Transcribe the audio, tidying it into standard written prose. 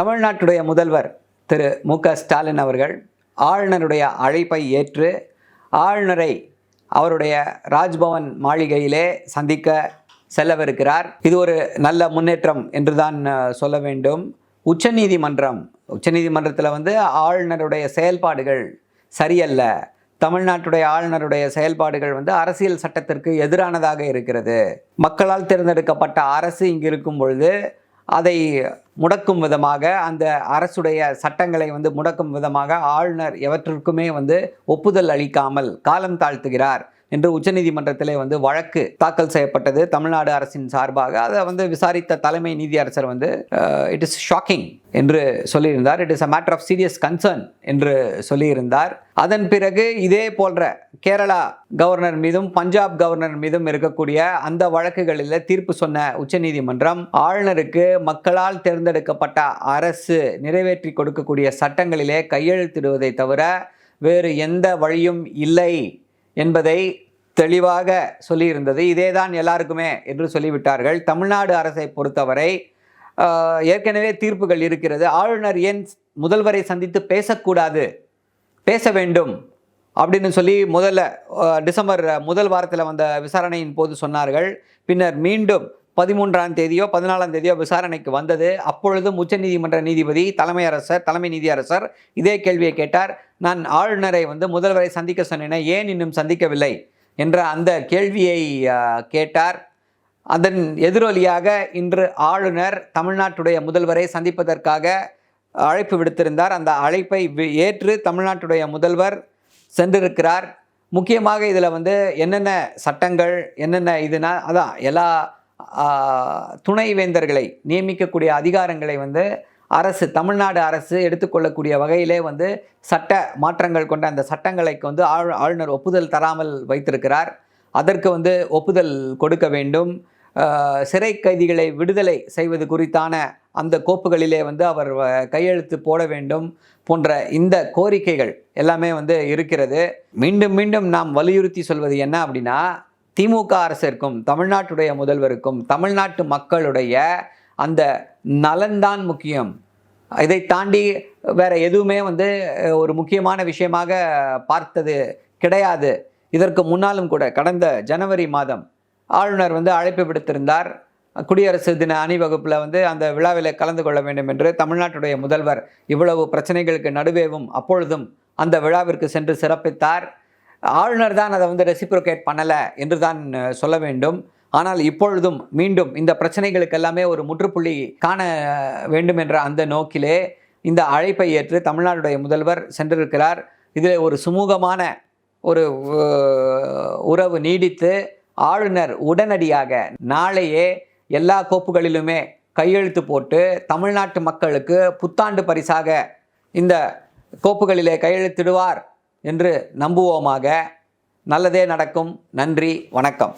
தமிழ்நாட்டுடைய முதல்வர் திரு மு.க. ஸ்டாலின் அவர்கள் ஆளுநருடைய அழைப்பை ஏற்று ஆளுநரை அவருடைய ராஜ்பவன் மாளிகையிலே சந்திக்க செல்லவிருக்கிறார். இது ஒரு நல்ல முன்னேற்றம் என்று தான் சொல்ல வேண்டும். உச்சநீதிமன்றத்தில் ஆளுநருடைய செயல்பாடுகள் சரியல்ல, தமிழ்நாட்டுடைய ஆளுநருடைய செயல்பாடுகள் அரசியல் சட்டத்திற்கு எதிரானதாக இருக்கிறது, மக்களால் தேர்ந்தெடுக்கப்பட்ட அரசு இங்கு இருக்கும் பொழுது அதை முடக்கும் விதமாக, அந்த அரசுடைய சட்டங்களை முடக்கும் விதமாக ஆளுநர் எவற்றிற்குமே ஒப்புதல் அளிக்காமல் காலம் தாழ்த்துகிறார் என்று உச்சநீதிமன்றத்திலே வழக்கு தாக்கல் செய்யப்பட்டது தமிழ்நாடு அரசின் சார்பாக. அதை விசாரித்த தலைமை நீதியரசர் இட் இஸ் ஷாக்கிங் என்று சொல்லியிருந்தார். It is a matter of serious concern என்று சொல்லியிருந்தார். அதன் பிறகு இதே போன்ற கேரளா கவர்னர் மீதும் பஞ்சாப் கவர்னர் மீதும் இருக்கக்கூடிய அந்த வழக்குகளில் தீர்ப்பு சொன்ன உச்சநீதிமன்றம் ஆளுநருக்கு மக்களால் தேர்ந்தெடுக்கப்பட்ட அரசு நிறைவேற்றி கொடுக்கக்கூடிய சட்டங்களிலே கையெழுத்திடுவதை தவிர வேறு எந்த வழியும் இல்லை என்பதை தெளிவாக சொல்லியிருந்தது. இதேதான் எல்லாருக்குமே என்று சொல்லிவிட்டார்கள். தமிழ்நாடு அரசை பொறுத்தவரை ஏற்கனவே தீர்ப்புகள் இருக்கிறது. ஆளுநர் ஏன் முதல்வரை சந்தித்து பேசக்கூடாது, பேச வேண்டும் அப்படின்னு சொல்லி டிசம்பர் முதல் வாரத்தில் வந்த விசாரணையின் போது சொன்னார்கள். பின்னர் மீண்டும் 13ஆம் தேதியோ 14ஆம் தேதியோ விசாரணைக்கு வந்தது. அப்பொழுதும் உச்சநீதிமன்ற நீதிபதி தலைமை நீதியரசர் இதே கேள்வியை கேட்டார். நான் ஆளுநரை முதல்வரை சந்திக்க சொன்னேன், ஏன் இன்னும் சந்திக்கவில்லை என்ற அந்த கேள்வியை கேட்டார். அதன் எதிரொலியாக இன்று ஆளுநர் தமிழ்நாட்டுடைய முதல்வரை சந்திப்பதற்காக அழைப்பு விடுத்திருந்தார். அந்த அழைப்பை ஏற்று தமிழ்நாட்டுடைய முதல்வர் சென்றிருக்கிறார். முக்கியமாக இதில் என்னென்ன சட்டங்கள் என்னென்ன அதான் எல்லா துணைவேந்தர்களை நியமிக்கக்கூடிய அதிகாரங்களை தமிழ்நாடு அரசு எடுத்துக்கொள்ளக்கூடிய வகையிலே சட்ட மாற்றங்கள் கொண்ட அந்த சட்டங்களுக்கு ஆளுநர் ஒப்புதல் தராமல் வைத்திருக்கிறார். அதற்கு ஒப்புதல் கொடுக்க வேண்டும். சிறை கைதிகளை விடுதலை செய்வது குறித்தான அந்த கோப்புகளிலே அவர் கையெழுத்து போட வேண்டும் போன்ற இந்த கோரிக்கைகள் எல்லாமே இருக்கிறது. மீண்டும் மீண்டும் நாம் வலியுறுத்தி சொல்வது என்ன அப்படின்னா, திமுக அரசிற்கும் தமிழ்நாட்டுடைய முதல்வருக்கும் தமிழ்நாட்டு மக்களுடைய அந்த நலன்தான் முக்கியம். இதை தாண்டி வேற எதுவுமே ஒரு முக்கியமான விஷயமாக பார்த்தது கிடையாது. இதற்கு முன்னாலும் கூட கடந்த ஜனவரி மாதம் ஆளுநர் அழைப்பு விடுத்திருந்தார். குடியரசு தின அணிவகுப்பில் அந்த விழாவில் கலந்து கொள்ள வேண்டும் என்று தமிழ்நாட்டுடைய முதல்வர் இவ்வளவு பிரச்சனைகளுக்கு நடுவேவும் அப்பொழுதும் அந்த விழாவிற்கு சென்று சிறப்பித்தார். ஆளுநர் தான் அதை ரெசிப்ரோகேட் பண்ணலை என்று தான் சொல்ல வேண்டும். ஆனால் இப்பொழுதும் மீண்டும் இந்த பிரச்சனைகளுக்கு எல்லாமே ஒரு முற்றுப்புள்ளி காண வேண்டும் என்ற அந்த நோக்கிலே இந்த அழைப்பை ஏற்று தமிழ்நாடுடைய முதல்வர் சென்றிருக்கிறார். இதில் ஒரு சுமூகமான ஒரு உறவு நீடித்து ஆளுநர் உடனடியாக நாளையே எல்லா கோப்புகளிலுமே கையெழுத்து போட்டு தமிழ்நாட்டு மக்களுக்கு புத்தாண்டு பரிசாக இந்த கோப்புகளிலே கையெழுத்திடுவார் என்று நம்புவோமாக. நல்லதே நடக்கும். நன்றி, வணக்கம்.